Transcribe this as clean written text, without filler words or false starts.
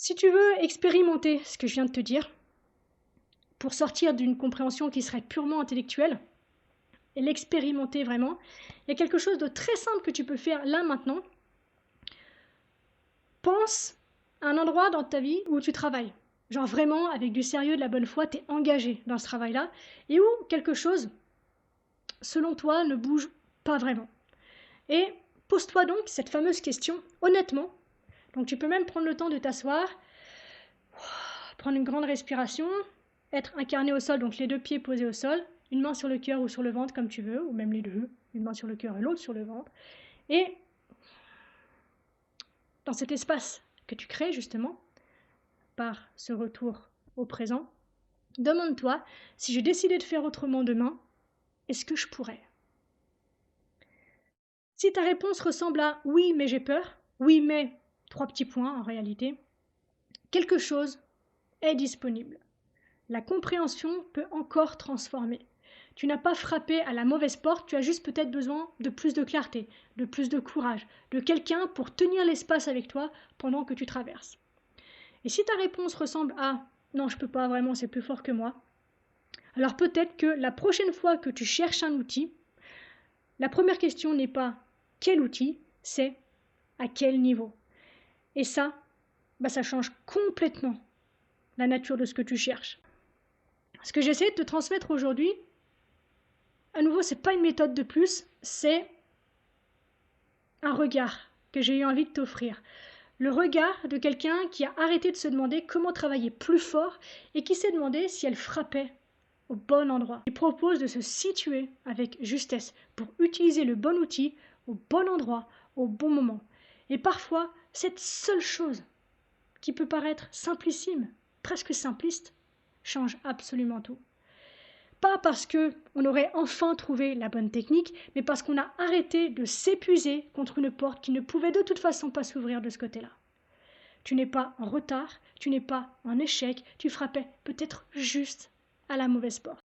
Si tu veux expérimenter ce que je viens de te dire, pour sortir d'une compréhension qui serait purement intellectuelle, et l'expérimenter vraiment, il y a quelque chose de très simple que tu peux faire là maintenant. Pense à un endroit dans ta vie où tu travailles. Genre vraiment, avec du sérieux, de la bonne foi, tu es engagé dans ce travail-là, et où quelque chose, selon toi, ne bouge pas vraiment. Et pose-toi donc cette fameuse question, honnêtement. Donc tu peux même prendre le temps de t'asseoir, prendre une grande respiration, être incarné au sol, donc les deux pieds posés au sol, une main sur le cœur ou sur le ventre comme tu veux, ou même les deux, une main sur le cœur et l'autre sur le ventre. Et dans cet espace que tu crées justement, par ce retour au présent, demande-toi, si je décidais de faire autrement demain, est-ce que je pourrais? Si ta réponse ressemble à oui mais j'ai peur, oui mais trois petits points en réalité, quelque chose est disponible. La compréhension peut encore transformer. Tu n'as pas frappé à la mauvaise porte, tu as juste peut-être besoin de plus de clarté, de plus de courage, de quelqu'un pour tenir l'espace avec toi pendant que tu traverses. Et si ta réponse ressemble à non, je ne peux pas vraiment, c'est plus fort que moi, alors peut-être que la prochaine fois que tu cherches un outil, la première question n'est pas quel outil, c'est à quel niveau. Et ça, ça change complètement la nature de ce que tu cherches. Ce que j'essaie de te transmettre aujourd'hui, à nouveau, ce n'est pas une méthode de plus, c'est un regard que j'ai eu envie de t'offrir. Le regard de quelqu'un qui a arrêté de se demander comment travailler plus fort et qui s'est demandé si elle frappait au bon endroit. Il propose de se situer avec justesse pour utiliser le bon outil au bon endroit, au bon moment. Et parfois, cette seule chose qui peut paraître simplissime, presque simpliste, change absolument tout. Pas parce qu'on aurait enfin trouvé la bonne technique, mais parce qu'on a arrêté de s'épuiser contre une porte qui ne pouvait de toute façon pas s'ouvrir de ce côté-là. Tu n'es pas en retard, tu n'es pas en échec, tu frappais peut-être juste à la mauvaise porte.